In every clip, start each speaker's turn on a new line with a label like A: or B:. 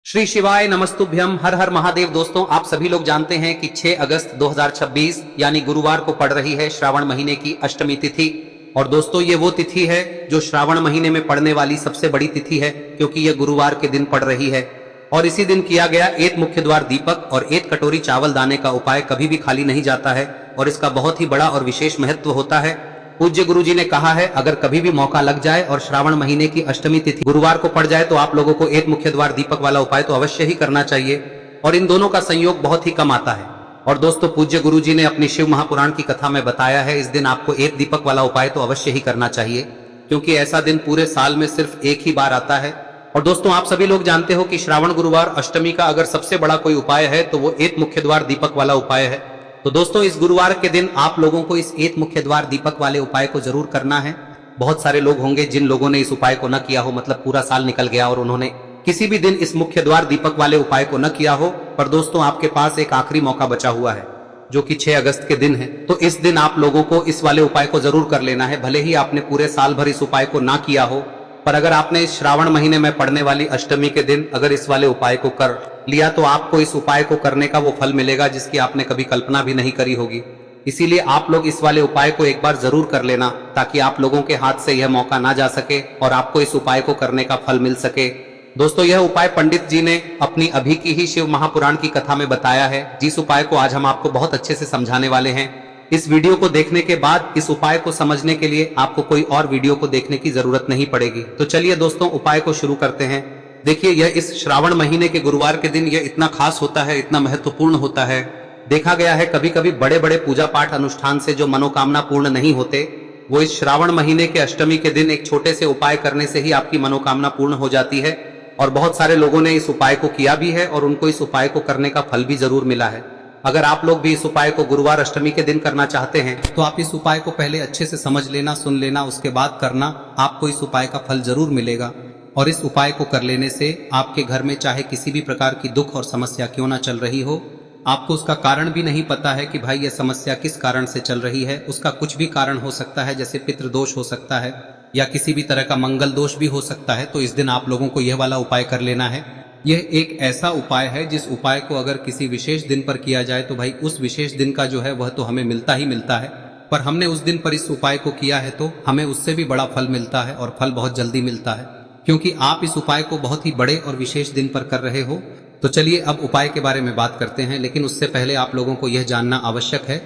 A: श्री शिवाय नमस्तुभ्यम। हर हर महादेव। दोस्तों, आप सभी लोग जानते हैं कि 6 अगस्त 2026 यानी गुरुवार को पड़ रही है श्रावण महीने की अष्टमी तिथि। और दोस्तों, ये वो तिथि है जो श्रावण महीने में पड़ने वाली सबसे बड़ी तिथि है, क्योंकि यह गुरुवार के दिन पड़ रही है। और इसी दिन किया गया एक मुख्य द्वार दीपक और एक कटोरी चावल दाने का उपाय कभी भी खाली नहीं जाता है और इसका बहुत ही बड़ा और विशेष महत्व होता है। पूज्य गुरु जी ने कहा है, अगर कभी भी मौका लग जाए और श्रावण महीने की अष्टमी तिथि गुरुवार को पड़ जाए तो आप लोगों को एक मुख्य द्वार दीपक वाला उपाय तो अवश्य ही करना चाहिए। और इन दोनों का संयोग बहुत ही कम आता है। और दोस्तों, पूज्य गुरु जी ने अपनी शिव महापुराण की कथा में बताया है, इस दिन आपको एक दीपक वाला उपाय तो अवश्य ही करना चाहिए, क्योंकि ऐसा दिन पूरे साल में सिर्फ एक ही बार आता है। और दोस्तों, आप सभी लोग जानते हो कि श्रावण गुरुवार अष्टमी का अगर सबसे बड़ा कोई उपाय है तो वो एक मुख्य द्वार दीपक वाला उपाय है। तो दोस्तों, इस गुरुवार के दिन आप लोगों को इस एक मुख्य द्वार दीपक वाले उपाय को जरूर करना है। बहुत सारे लोग होंगे जिन लोगों ने इस उपाय को न किया हो, मतलब पूरा साल निकल गया और उन्होंने किसी भी दिन इस मुख्य द्वार दीपक वाले उपाय को न किया हो। पर दोस्तों, आपके पास एक आखिरी मौका बचा हुआ है, जो कि 6 अगस्त के दिन है। तो इस दिन आप लोगों को इस वाले उपाय को जरूर कर लेना है। भले ही आपने पूरे साल भर इस उपाय को ना किया हो, पर अगर आपने इस श्रावण महीने में पड़ने वाली अष्टमी के दिन अगर इस वाले उपाय को कर लिया तो आपको इस उपाय को करने का वो फल मिलेगा जिसकी आपने कभी कल्पना भी नहीं करी होगी। इसीलिए आप लोग इस वाले उपाय को एक बार जरूर कर लेना, ताकि आप लोगों के हाथ से यह मौका ना जा सके और आपको इस उपाय को करने का फल मिल सके। दोस्तों, यह उपाय पंडित जी ने अपनी अभी की ही शिव महापुराण की कथा में बताया है, जिस उपाय को आज हम आपको बहुत अच्छे से समझाने वाले हैं। इस वीडियो को देखने के बाद इस उपाय को समझने के लिए आपको कोई और वीडियो को देखने की जरूरत नहीं पड़ेगी। तो चलिए दोस्तों, उपाय को शुरू करते हैं। देखिए, यह इस श्रावण महीने के गुरुवार के दिन यह इतना खास होता है, इतना महत्वपूर्ण होता है। देखा गया है कभी कभी बड़े बड़े पूजा पाठ अनुष्ठान से जो मनोकामना पूर्ण नहीं होते, वो इस श्रावण महीने के अष्टमी के दिन एक छोटे से उपाय करने से ही आपकी मनोकामना पूर्ण हो जाती है। और बहुत सारे लोगों ने इस उपाय को किया भी है और उनको इस उपाय को करने का फल भी जरूर मिला है। अगर आप लोग भी इस उपाय को गुरुवार अष्टमी के दिन करना चाहते हैं तो आप इस उपाय को पहले अच्छे से समझ लेना, सुन लेना, उसके बाद करना। आपको इस उपाय का फल जरूर मिलेगा। और इस उपाय को कर लेने से आपके घर में चाहे किसी भी प्रकार की दुख और समस्या क्यों ना चल रही हो, आपको उसका कारण भी नहीं पता है कि भाई यह समस्या किस कारण से चल रही है, उसका कुछ भी कारण हो सकता है, जैसे पितृदोष हो सकता है या किसी भी तरह का मंगल दोष भी हो सकता है। तो इस दिन आप लोगों को यह वाला उपाय कर लेना है। यह एक ऐसा उपाय है जिस उपाय को अगर किसी विशेष दिन पर किया जाए तो भाई उस विशेष दिन का जो है वह तो हमें मिलता ही मिलता है। पर हमने उस दिन पर इस उपाय को किया है तो हमें उससे भी बड़ा फल मिलता है, और फल बहुत जल्दी मिलता है, क्योंकि आप इस उपाय को बहुत ही बड़े और विशेष दिन पर कर रहे हो। तो चलिए अब उपाय के बारे में बात करते हैं, लेकिन उससे पहले आप लोगों को यह जानना आवश्यक है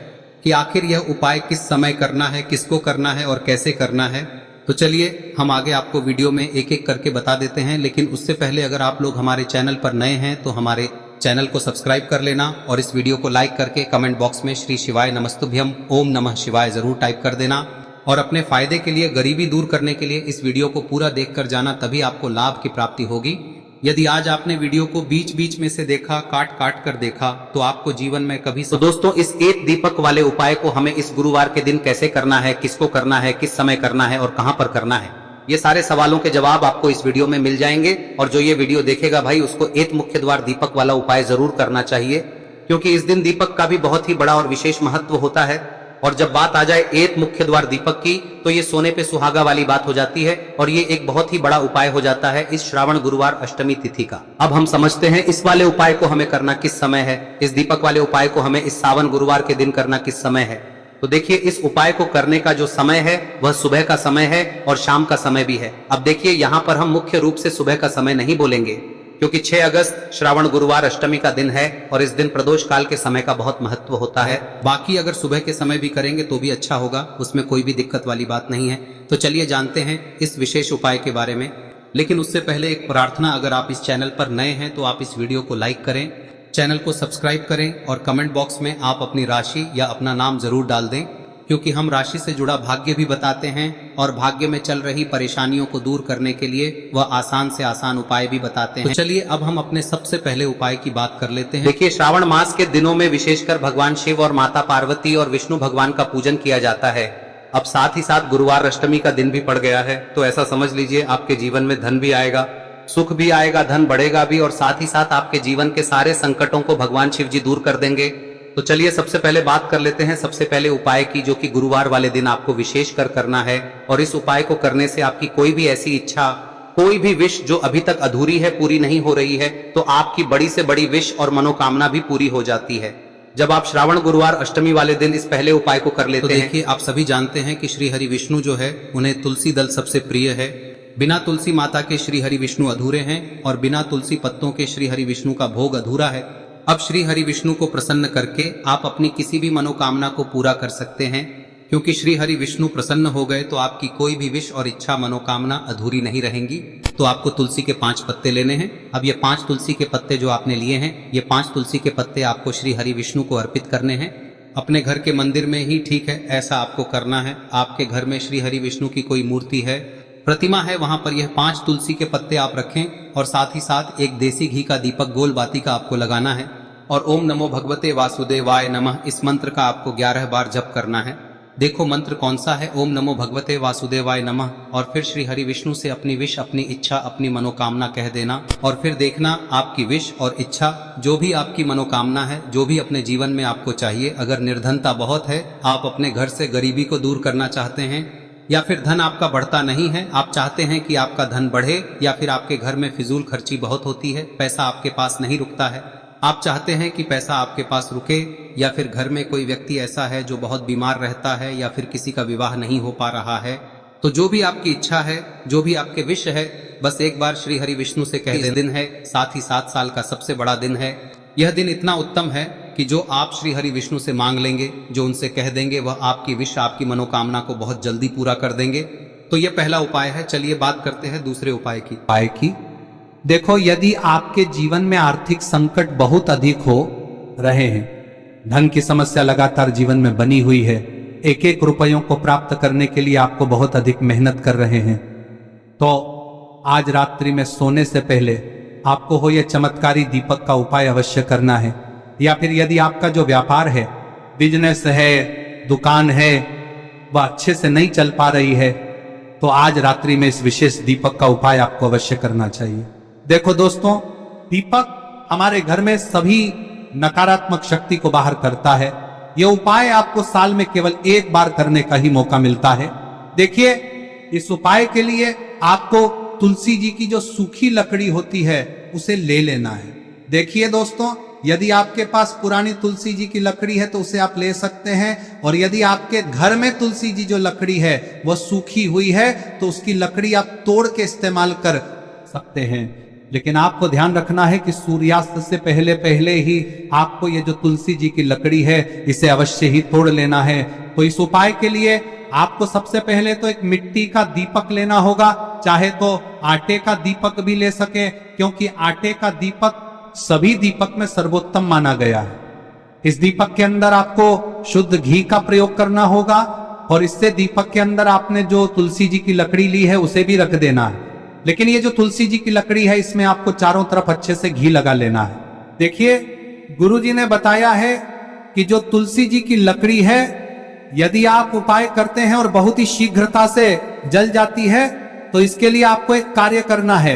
A: कि आखिर यह उपाय किस समय करना है, किसको करना है और कैसे करना है। तो चलिए हम आगे आपको वीडियो में एक एक करके बता देते हैं। लेकिन उससे पहले अगर आप लोग हमारे चैनल पर नए हैं तो हमारे चैनल को सब्सक्राइब कर लेना और इस वीडियो को लाइक करके कमेंट बॉक्स में श्री शिवाय नमस्तुभ्यम ओम नमः शिवाय जरूर टाइप कर देना। और अपने फायदे के लिए, गरीबी दूर करने के लिए इस वीडियो को पूरा देखकर जाना, तभी आपको लाभ की प्राप्ति होगी। यदि आज आपने वीडियो को बीच बीच में से देखा, काट काट कर देखा, तो आपको जीवन में कभी तो दोस्तों, इस एक दीपक वाले उपाय को हमें इस गुरुवार के दिन कैसे करना है, किसको करना है, किस समय करना है और कहां पर करना है, ये सारे सवालों के जवाब आपको इस वीडियो में मिल जाएंगे। और जो ये वीडियो देखेगा भाई, उसको एक मुख्य द्वार दीपक वाला उपाय जरूर करना चाहिए, क्योंकि इस दिन दीपक का भी बहुत ही बड़ा और विशेष महत्व होता है। और जब बात आ जाए एक मुख्य द्वार दीपक की, तो ये सोने पे सुहागा वाली बात हो जाती है और ये एक बहुत ही बड़ा उपाय हो जाता है इस श्रावण गुरुवार अष्टमी तिथि का। अब हम समझते हैं इस वाले उपाय को हमें करना किस समय है, इस दीपक वाले उपाय को हमें इस सावन गुरुवार के दिन करना किस समय है। तो देखिए, इस उपाय को करने का जो समय है वह सुबह का समय है और शाम का समय भी है। अब देखिए, यहाँ पर हम मुख्य रूप से सुबह का समय नहीं बोलेंगे, क्योंकि 6 अगस्त श्रावण गुरुवार अष्टमी का दिन है और इस दिन प्रदोष काल के समय का बहुत महत्व होता है। बाकी अगर सुबह के समय भी करेंगे तो भी अच्छा होगा, उसमें कोई भी दिक्कत वाली बात नहीं है। तो चलिए जानते हैं इस विशेष उपाय के बारे में। लेकिन उससे पहले एक प्रार्थना, अगर आप इस चैनल पर नए हैं तो आप इस वीडियो को लाइक करें, चैनल को सब्सक्राइब करें और कमेंट बॉक्स में आप अपनी राशि या अपना नाम जरूर डाल दें, क्योंकि हम राशि से जुड़ा भाग्य भी बताते हैं और भाग्य में चल रही परेशानियों को दूर करने के लिए वह आसान से आसान उपाय भी बताते हैं। तो चलिए अब हम अपने सबसे पहले उपाय की बात कर लेते हैं। देखिए, श्रावण मास के दिनों में विशेषकर भगवान शिव और माता पार्वती और विष्णु भगवान का पूजन किया जाता है। अब साथ ही साथ गुरुवार अष्टमी का दिन भी पड़ गया है, तो ऐसा समझ लीजिए आपके जीवन में धन भी आएगा, सुख भी आएगा, धन बढ़ेगा भी, और साथ ही साथ आपके जीवन के सारे संकटों को भगवान शिव जी दूर कर देंगे। तो चलिए सबसे पहले बात कर लेते हैं सबसे पहले उपाय की, जो कि गुरुवार वाले दिन आपको विशेष कर करना है। और इस उपाय को करने से आपकी कोई भी ऐसी इच्छा, कोई भी विश जो अभी तक अधूरी है, पूरी नहीं हो रही है, तो आपकी बड़ी से बड़ी विश और मनोकामना भी पूरी हो जाती है जब आप श्रावण गुरुवार अष्टमी वाले दिन इस पहले उपाय को कर लेते हैं। देखिए, आप सभी जानते हैं कि श्री हरि विष्णु जो है उन्हें तुलसी दल सबसे प्रिय है। बिना तुलसी माता के श्री हरि विष्णु अधूरे हैं और बिना तुलसी पत्तों के श्री हरि विष्णु का भोग अधूरा है। अब श्री हरि विष्णु को प्रसन्न करके आप अपनी किसी भी मनोकामना को पूरा कर सकते हैं, क्योंकि श्री हरि विष्णु प्रसन्न हो गए तो आपकी कोई भी विश और इच्छा मनोकामना अधूरी नहीं रहेंगी। तो आपको तुलसी के 5 पत्ते लेने हैं। अब ये 5 तुलसी के पत्ते जो आपने लिए हैं, ये 5 तुलसी के पत्ते आपको श्री हरि विष्णु को अर्पित करने हैं। अपने घर के मंदिर में ही ठीक है, ऐसा आपको करना है। आपके घर में श्री हरि विष्णु की कोई मूर्ति है, प्रतिमा है, वहां पर यह 5 तुलसी के पत्ते आप रखें और साथ ही साथ एक देसी घी का दीपक गोल बाती का आपको लगाना है और ओम नमो भगवते वासुदेवाय नमः इस मंत्र का आपको 11 बार जप करना है। देखो मंत्र कौन सा है, ओम नमो भगवते वासुदेवाय नमः, और फिर श्री हरि विष्णु से अपनी विश, अपनी इच्छा, अपनी मनोकामना कह देना और फिर देखना आपकी विश और इच्छा, जो भी आपकी मनोकामना है, जो भी अपने जीवन में आपको चाहिए। अगर निर्धनता बहुत है, आप अपने घर से गरीबी को दूर करना चाहते हैं, या फिर धन आपका बढ़ता नहीं है, आप चाहते हैं कि आपका धन बढ़े, या फिर आपके घर में फिजूल खर्ची बहुत होती है, पैसा आपके पास नहीं रुकता है, आप चाहते हैं कि पैसा आपके पास रुके, या फिर घर में कोई व्यक्ति ऐसा है जो बहुत बीमार रहता है, या फिर किसी का विवाह नहीं हो पा रहा है, तो जो भी आपकी इच्छा है, जो भी आपके विश है, बस एक बार श्री हरि विष्णु से कह दें। दिन है, साथ ही 7 साल का सबसे बड़ा दिन है। यह दिन इतना उत्तम है कि जो आप श्री हरि विष्णु से मांग लेंगे, जो उनसे कह देंगे, वह आपकी विश, आपकी मनोकामना को बहुत जल्दी पूरा कर देंगे। तो यह पहला उपाय है। चलिए बात करते हैं दूसरे उपाय की।
B: देखो, यदि आपके जीवन में आर्थिक संकट बहुत अधिक हो रहे हैं, धन की समस्या लगातार जीवन में बनी हुई है, एक एक रुपयों को प्राप्त करने के लिए आपको बहुत अधिक मेहनत कर रहे हैं, तो आज रात्रि में सोने से पहले आपको हो यह चमत्कारी दीपक का उपाय अवश्य करना है। या फिर यदि आपका जो व्यापार है, बिजनेस है, दुकान है, वह अच्छे से नहीं चल पा रही है, तो आज रात्रि में इस विशेष दीपक का उपाय आपको अवश्य करना चाहिए। देखो दोस्तों, दीपक हमारे घर में सभी नकारात्मक शक्ति को बाहर करता है। यह उपाय आपको साल में केवल एक बार करने का ही मौका मिलता है। देखिए, इस उपाय के लिए आपको तुलसी जी की जो सूखी लकड़ी होती है उसे ले लेना है। देखिए दोस्तों, यदि आपके पास पुरानी तुलसी जी की लकड़ी है तो उसे आप ले सकते हैं, और यदि आपके घर में तुलसी जी जो लकड़ी है वह सूखी हुई है तो उसकी लकड़ी आप तोड़ के इस्तेमाल कर सकते हैं। लेकिन आपको ध्यान रखना है कि सूर्यास्त से पहले पहले ही आपको ये जो तुलसी जी की लकड़ी है इसे अवश्य ही तोड़ लेना है। तो इस उपाय के लिए आपको सबसे पहले तो एक मिट्टी का दीपक लेना होगा, चाहे तो आटे का दीपक भी ले सके, क्योंकि आटे का दीपक सभी दीपक में सर्वोत्तम माना गया है। इस दीपक के अंदर आपको शुद्ध घी का प्रयोग करना होगा, और इससे दीपक के अंदर आपने जो तुलसी जी की लकड़ी ली है उसे भी रख देना है। लेकिन ये जो तुलसी जी की लकड़ी है, इसमें आपको चारों तरफ अच्छे से घी लगा लेना है। देखिए, गुरुजी ने बताया है कि जो तुलसी जी की लकड़ी है, यदि आप उपाय करते हैं और बहुत ही शीघ्रता से जल जाती है, तो इसके लिए आपको एक कार्य करना है।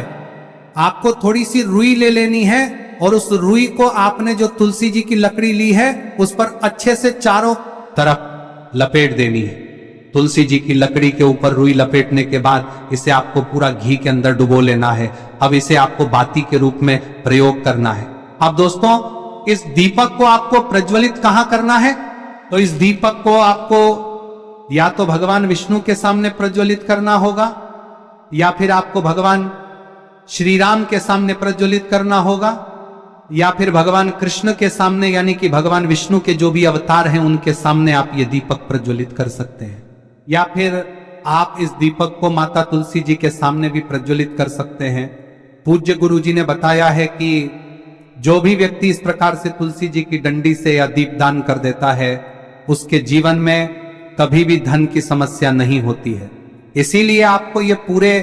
B: आपको थोड़ी सी रुई ले लेनी है और उस रुई को आपने जो तुलसी जी की लकड़ी ली है उस पर अच्छे से चारों तरफ लपेट देनी है। तुलसी जी की लकड़ी के ऊपर रुई लपेटने के बाद इसे आपको पूरा घी के अंदर डुबो लेना है। अब इसे आपको बाती के रूप में प्रयोग करना है। अब दोस्तों, इस दीपक को आपको प्रज्वलित कहां करना है? तो इस दीपक को आपको या तो भगवान विष्णु के सामने प्रज्वलित करना होगा, या फिर आपको भगवान श्री राम के सामने प्रज्वलित करना होगा, या फिर भगवान कृष्ण के सामने, यानी कि भगवान विष्णु के जो भी अवतार हैं उनके सामने आप ये दीपक प्रज्वलित कर सकते हैं। या फिर आप इस दीपक को माता तुलसी जी के सामने भी प्रज्वलित कर सकते हैं। पूज्य गुरु जी ने बताया है कि जो भी व्यक्ति इस प्रकार से तुलसी जी की डंडी से या दीपदान कर देता है, उसके जीवन में कभी भी धन की समस्या नहीं होती है। इसीलिए आपको ये पूरे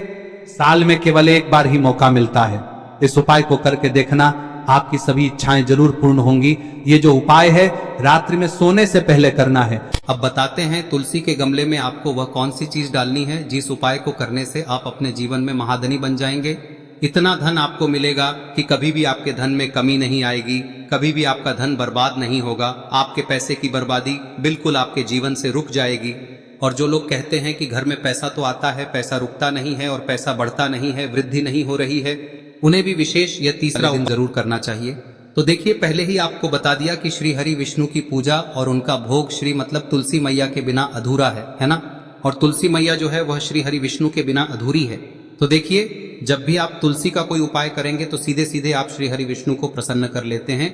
B: साल में केवल एक बार ही मौका मिलता है। इस उपाय को करके देखना, आपकी सभी इच्छाएं जरूर पूर्ण होंगी। ये जो उपाय है रात्रि में सोने से पहले करना है।
A: अब बताते हैं तुलसी के गमले में आपको वह कौन सी चीज डालनी है जिस उपाय को करने से आप अपने जीवन में महाधनी बन जाएंगे। इतना धन आपको मिलेगा कि कभी भी आपके धन में कमी नहीं आएगी, कभी भी आपका धन बर्बाद नहीं होगा। आपके पैसे की बर्बादी बिल्कुल आपके जीवन से रुक जाएगी। और जो लोग कहते हैं कि घर में पैसा तो आता है, पैसा रुकता नहीं है और पैसा बढ़ता नहीं है, वृद्धि नहीं हो रही है, उन्हें भी विशेष यह तीसरा दिन जरूर करना चाहिए। तो देखिए, पहले ही आपको बता दिया कि श्री हरि विष्णु की पूजा और उनका भोग श्री मतलब तुलसी मैया के बिना अधूरा है ना। और तुलसी मैया जो है वह श्री हरि विष्णु के बिना अधूरी है। तो देखिए, जब भी आप तुलसी का कोई उपाय करेंगे तो सीधे सीधे आप श्री हरि विष्णु को प्रसन्न कर लेते हैं।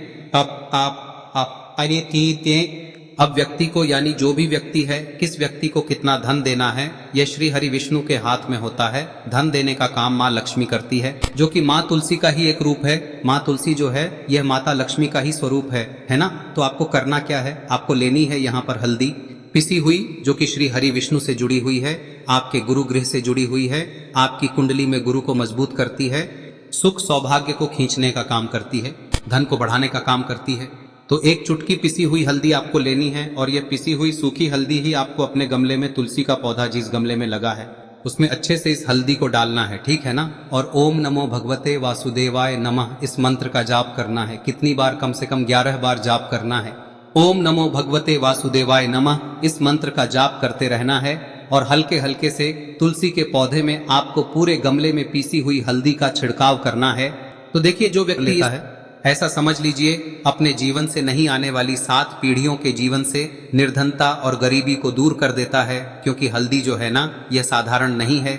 A: अब व्यक्ति को, यानी जो भी व्यक्ति है, किस व्यक्ति को कितना धन देना है, यह श्री हरि विष्णु के हाथ में होता है। धन देने का काम माँ लक्ष्मी करती है, जो कि माँ तुलसी का ही एक रूप है। माँ तुलसी जो है यह माता लक्ष्मी का ही स्वरूप है ना। तो आपको करना क्या है, आपको लेनी है यहाँ पर हल्दी पिसी हुई, जो कि श्री हरि विष्णु से जुड़ी हुई है, आपके गुरु गृह से जुड़ी हुई है, आपकी कुंडली में गुरु को मजबूत करती है, सुख सौभाग्य को खींचने का काम करती है, धन को बढ़ाने का काम करती है। तो एक चुटकी पिसी हुई हल्दी आपको लेनी है और यह पिसी हुई सूखी हल्दी ही आपको अपने गमले में, तुलसी का पौधा जिस गमले में लगा है उसमें अच्छे से इस हल्दी को डालना है, ठीक है ना। और ओम नमो भगवते वासुदेवाय नमः इस मंत्र का जाप करना है। कितनी बार? कम से कम 11 बार जाप करना है। ओम नमो भगवते वासुदेवाय नमः इस मंत्र का जाप करते रहना है और हल्के हल्के से तुलसी के पौधे में आपको पूरे गमले में पीसी हुई हल्दी का छिड़काव करना है। तो देखिए, जो व्यक्ति लेता है, ऐसा समझ लीजिए अपने जीवन से नहीं आने वाली 7 पीढ़ियों के जीवन से निर्धनता और गरीबी को दूर कर देता है। क्योंकि हल्दी जो है ना, यह साधारण नहीं है।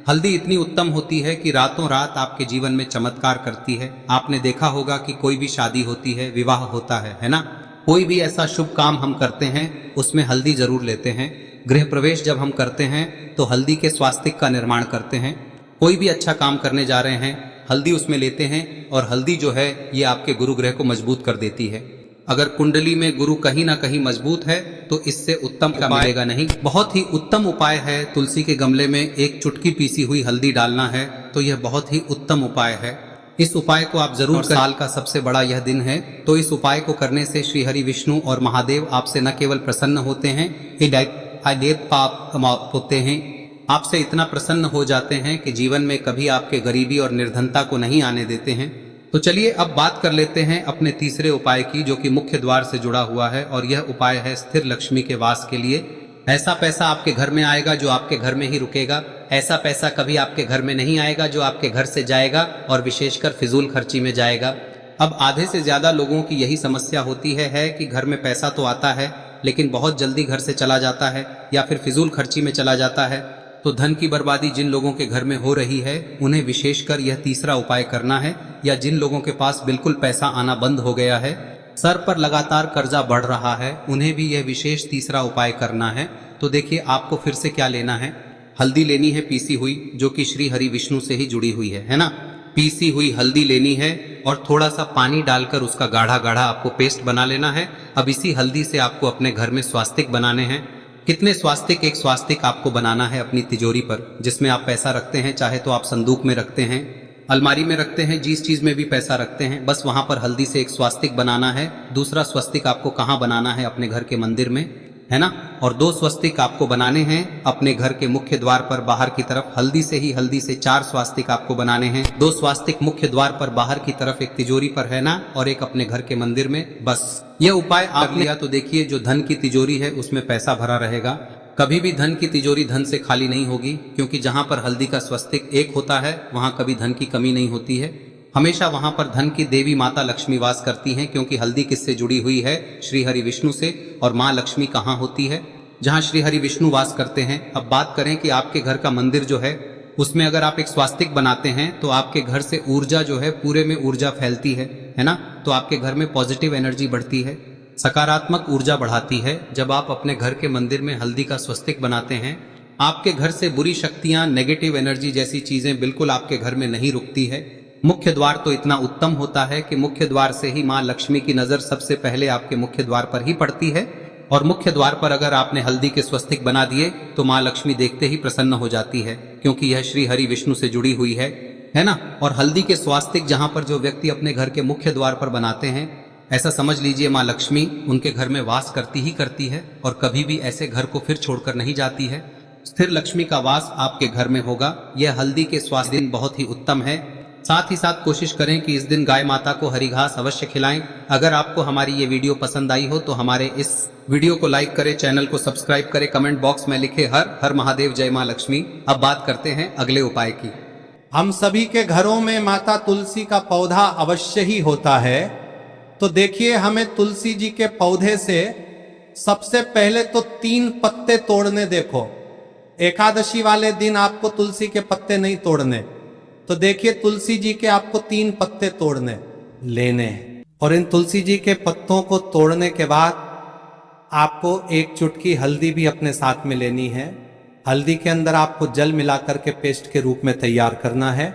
A: हल्दी इतनी उत्तम होती है कि रातों रात आपके जीवन में चमत्कार करती है। आपने देखा होगा कि कोई भी शादी होती है, विवाह होता है ना, कोई भी ऐसा शुभ काम हम करते हैं उसमें हल्दी जरूर लेते हैं। गृह प्रवेश जब हम करते हैं तो हल्दी के स्वास्तिक का निर्माण करते हैं। कोई भी अच्छा काम करने जा रहे हैं, हल्दी उसमें लेते हैं और हल्दी जो है ये आपके गुरु ग्रह को मजबूत कर देती है। अगर कुंडली में गुरु कहीं ना कहीं मजबूत है तो इससे उत्तम का मिलेगा नहीं। बहुत ही उत्तम उपाय है, तुलसी के गमले में एक चुटकी पीसी हुई हल्दी डालना है, तो यह बहुत ही उत्तम उपाय है। इस उपाय को आप जरूर, साल का सबसे बड़ा यह दिन है, तो इस उपाय को करने से श्री हरि विष्णु और महादेव आपसे न केवल प्रसन्न होते हैं, पाप होते हैं, आपसे इतना प्रसन्न हो जाते हैं कि जीवन में कभी आपके गरीबी और निर्धनता को नहीं आने देते हैं। तो चलिए अब बात कर लेते हैं अपने तीसरे उपाय की, जो कि मुख्य द्वार से जुड़ा हुआ है और यह उपाय है स्थिर लक्ष्मी के वास के लिए। ऐसा पैसा आपके घर में आएगा जो आपके घर में ही रुकेगा। ऐसा पैसा कभी आपके घर में नहीं आएगा जो आपके घर से जाएगा और विशेषकर फिजूल खर्ची में जाएगा। अब आधे से ज्यादा लोगों की यही समस्या होती है कि घर में पैसा तो आता है लेकिन बहुत जल्दी घर से चला जाता है या फिर फिजूल खर्ची में चला जाता है। तो धन की बर्बादी जिन लोगों के घर में हो रही है उन्हें विशेषकर यह तीसरा उपाय करना है, या जिन लोगों के पास बिल्कुल पैसा आना बंद हो गया है, सर पर लगातार कर्जा बढ़ रहा है, उन्हें भी यह विशेष तीसरा उपाय करना है। तो देखिए, आपको फिर से क्या लेना है, हल्दी लेनी है पीसी हुई, जो कि श्री हरि विष्णु से ही जुड़ी हुई है ना। पीसी हुई हल्दी लेनी है और थोड़ा सा पानी डालकर उसका गाढ़ा गाढ़ा आपको पेस्ट बना लेना है। अब इसी हल्दी से आपको अपने घर में स्वास्तिक बनाने हैं। कितने स्वास्तिक? एक स्वास्तिक आपको बनाना है अपनी तिजोरी पर, जिसमें आप पैसा रखते हैं, चाहे तो आप संदूक में रखते हैं, अलमारी में रखते हैं, जिस चीज में भी पैसा रखते हैं, बस वहां पर हल्दी से एक स्वास्तिक बनाना है। दूसरा स्वस्तिक आपको कहाँ बनाना है? अपने घर के मंदिर में, है ना। और 2 स्वस्तिक आपको बनाने हैं अपने घर के मुख्य द्वार पर बाहर की तरफ। हल्दी से 4 स्वास्तिक आपको बनाने हैं। 2 स्वास्तिक मुख्य द्वार पर बाहर की तरफ, एक तिजोरी पर, है ना, और एक अपने घर के मंदिर में। बस यह उपाय आप लिया तो देखिए, जो धन की तिजोरी है उसमें पैसा भरा रहेगा। कभी भी धन की तिजोरी धन से खाली नहीं होगी, क्योंकि जहां पर हल्दी का स्वस्तिक एक होता है वहां कभी धन की कमी नहीं होती है। हमेशा वहां पर धन की देवी माता लक्ष्मी वास करती हैं, क्योंकि हल्दी किससे जुड़ी हुई है? श्री हरि विष्णु से। और माँ लक्ष्मी कहाँ होती है? जहाँ श्री हरि विष्णु वास करते हैं। अब बात करें कि आपके घर का मंदिर जो है उसमें अगर आप एक स्वास्तिक बनाते हैं तो आपके घर से ऊर्जा जो है, पूरे में ऊर्जा फैलती है ना। तो आपके घर में पॉजिटिव एनर्जी बढ़ती है, सकारात्मक ऊर्जा बढ़ाती है। जब आप अपने घर के मंदिर में हल्दी का स्वस्तिक बनाते हैं, आपके घर से बुरी शक्तियां, नेगेटिव एनर्जी जैसी चीजें बिल्कुल आपके घर में नहीं रुकती है। मुख्य द्वार तो इतना उत्तम होता है कि मुख्य द्वार से ही माँ लक्ष्मी की नजर सबसे पहले आपके मुख्य द्वार पर ही पड़ती है। और मुख्य द्वार पर अगर आपने हल्दी के स्वस्तिक बना दिए तो माँ लक्ष्मी देखते ही प्रसन्न हो जाती है, क्योंकि यह श्री हरि विष्णु से जुड़ी हुई है ना। और हल्दी के स्वास्तिक जहां पर जो व्यक्ति अपने घर के मुख्य द्वार पर बनाते हैं, ऐसा समझ लीजिए माँ लक्ष्मी उनके घर में वास करती ही करती है और कभी भी ऐसे घर को फिर छोड़कर नहीं जाती है। स्थिर लक्ष्मी का वास आपके घर में होगा। यह हल्दी के स्वास्थ्य दिन बहुत ही उत्तम है। साथ ही साथ कोशिश करें कि इस दिन गाय माता को हरी घास अवश्य खिलाएं। अगर आपको हमारी ये वीडियो पसंद आई हो तो हमारे इस वीडियो को लाइक करें, चैनल को सब्सक्राइब करें, कमेंट बॉक्स में लिखे हर हर महादेव, जय मां लक्ष्मी। अब बात करते हैं अगले उपाय की।
B: हम सभी के घरों में माता तुलसी का पौधा अवश्य ही होता है। तो देखिए, हमें तुलसी जी के पौधे से सबसे पहले तो 3 पत्ते तोड़ने। देखो, एकादशी वाले दिन आपको तुलसी के पत्ते नहीं तोड़ने। तो देखिए, तुलसी जी के आपको 3 पत्ते तोड़ने लेने हैं। और इन तुलसी जी के पत्तों को तोड़ने के बाद आपको 1 चुटकी हल्दी भी अपने साथ में लेनी है। हल्दी के अंदर आपको जल मिलाकर के पेस्ट के रूप में तैयार करना है।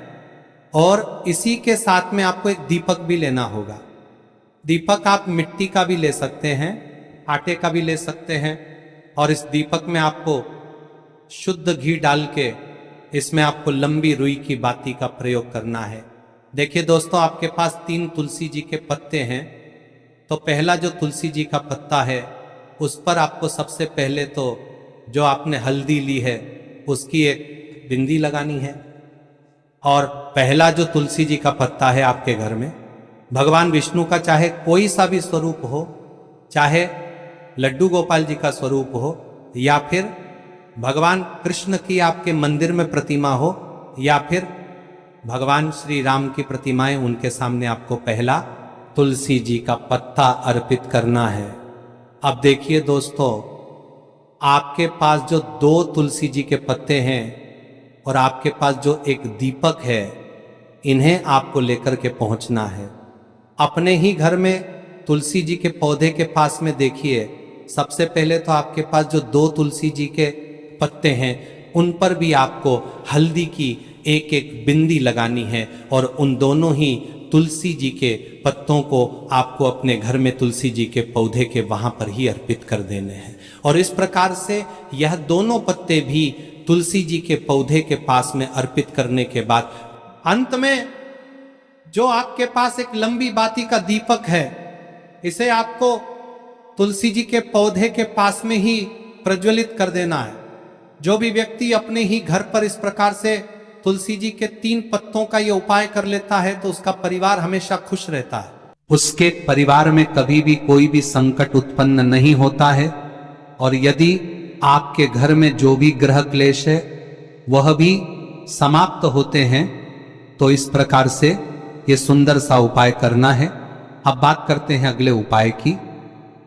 B: और इसी के साथ में आपको एक दीपक भी लेना होगा। दीपक आप मिट्टी का भी ले सकते हैं, आटे का भी ले सकते हैं। और इस दीपक में आपको शुद्ध घी डाल के इसमें आपको लंबी रुई की बाती का प्रयोग करना है। देखिए दोस्तों, आपके पास 3 तुलसी जी के पत्ते हैं। तो पहला जो तुलसी जी का पत्ता है उस पर आपको सबसे पहले तो जो आपने हल्दी ली है उसकी एक बिंदी लगानी है। और पहला जो तुलसी जी का पत्ता है आपके घर में, भगवान विष्णु का चाहे कोई सा भी स्वरूप हो, चाहे लड्डू गोपाल जी का स्वरूप हो, या फिर भगवान कृष्ण की आपके मंदिर में प्रतिमा हो, या फिर भगवान श्री राम की प्रतिमाएं, उनके सामने आपको पहला तुलसी जी का पत्ता अर्पित करना है। अब देखिए दोस्तों, आपके पास जो 2 तुलसी जी के पत्ते हैं और आपके पास जो एक दीपक है, इन्हें आपको लेकर के पहुंचना है। अपने ही घर में तुलसी जी के पौधे के पास में देखिए, सबसे पहले तो आपके पास जो 2 तुलसी जी के पत्ते हैं उन पर भी आपको हल्दी की एक बिंदी लगानी है। और उन दोनों ही तुलसी जी के पत्तों को आपको अपने घर में तुलसी जी के पौधे के वहां पर ही अर्पित कर देने हैं। और इस प्रकार से यह दोनों पत्ते भी तुलसी जी के पौधे के पास में अर्पित करने के बाद अंत में जो आपके पास एक लंबी बाती का दीपक है, इसे आपको तुलसी जी के पौधे के पास में ही प्रज्वलित कर देना है। जो भी व्यक्ति अपने ही घर पर इस प्रकार से तुलसी जी के 3 पत्तों का ये उपाय कर लेता है तो उसका परिवार हमेशा खुश रहता है। उसके परिवार में कभी भी कोई भी संकट उत्पन्न नहीं होता है। और यदि आपके घर में जो भी ग्रह क्लेश है वह भी समाप्त होते हैं। तो इस प्रकार से ये सुंदर सा उपाय करना है। अब बात करते हैं अगले उपाय की।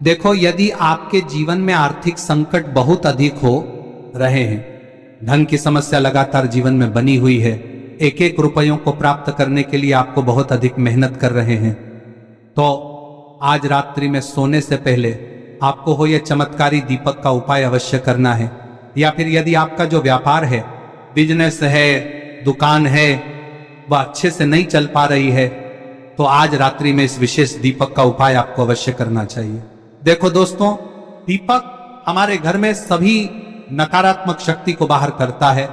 B: देखो, यदि आपके जीवन में आर्थिक संकट बहुत अधिक हो रहे हैं, धन की समस्या लगातार जीवन में बनी हुई है, एक रुपयों को प्राप्त करने के लिए आपको बहुत अधिक मेहनत कर रहे हैं, तो आज रात्रि में सोने से पहले आपको हो यह चमत्कारी दीपक का उपाय अवश्य करना है। या फिर यदि आपका जो व्यापार है, बिजनेस है, दुकान है, वह अच्छे से नहीं चल पा रही है, तो आज रात्रि में इस विशेष दीपक का उपाय आपको अवश्य करना चाहिए। देखो दोस्तों, दीपक हमारे घर में सभी नकारात्मक शक्ति को बाहर करता है।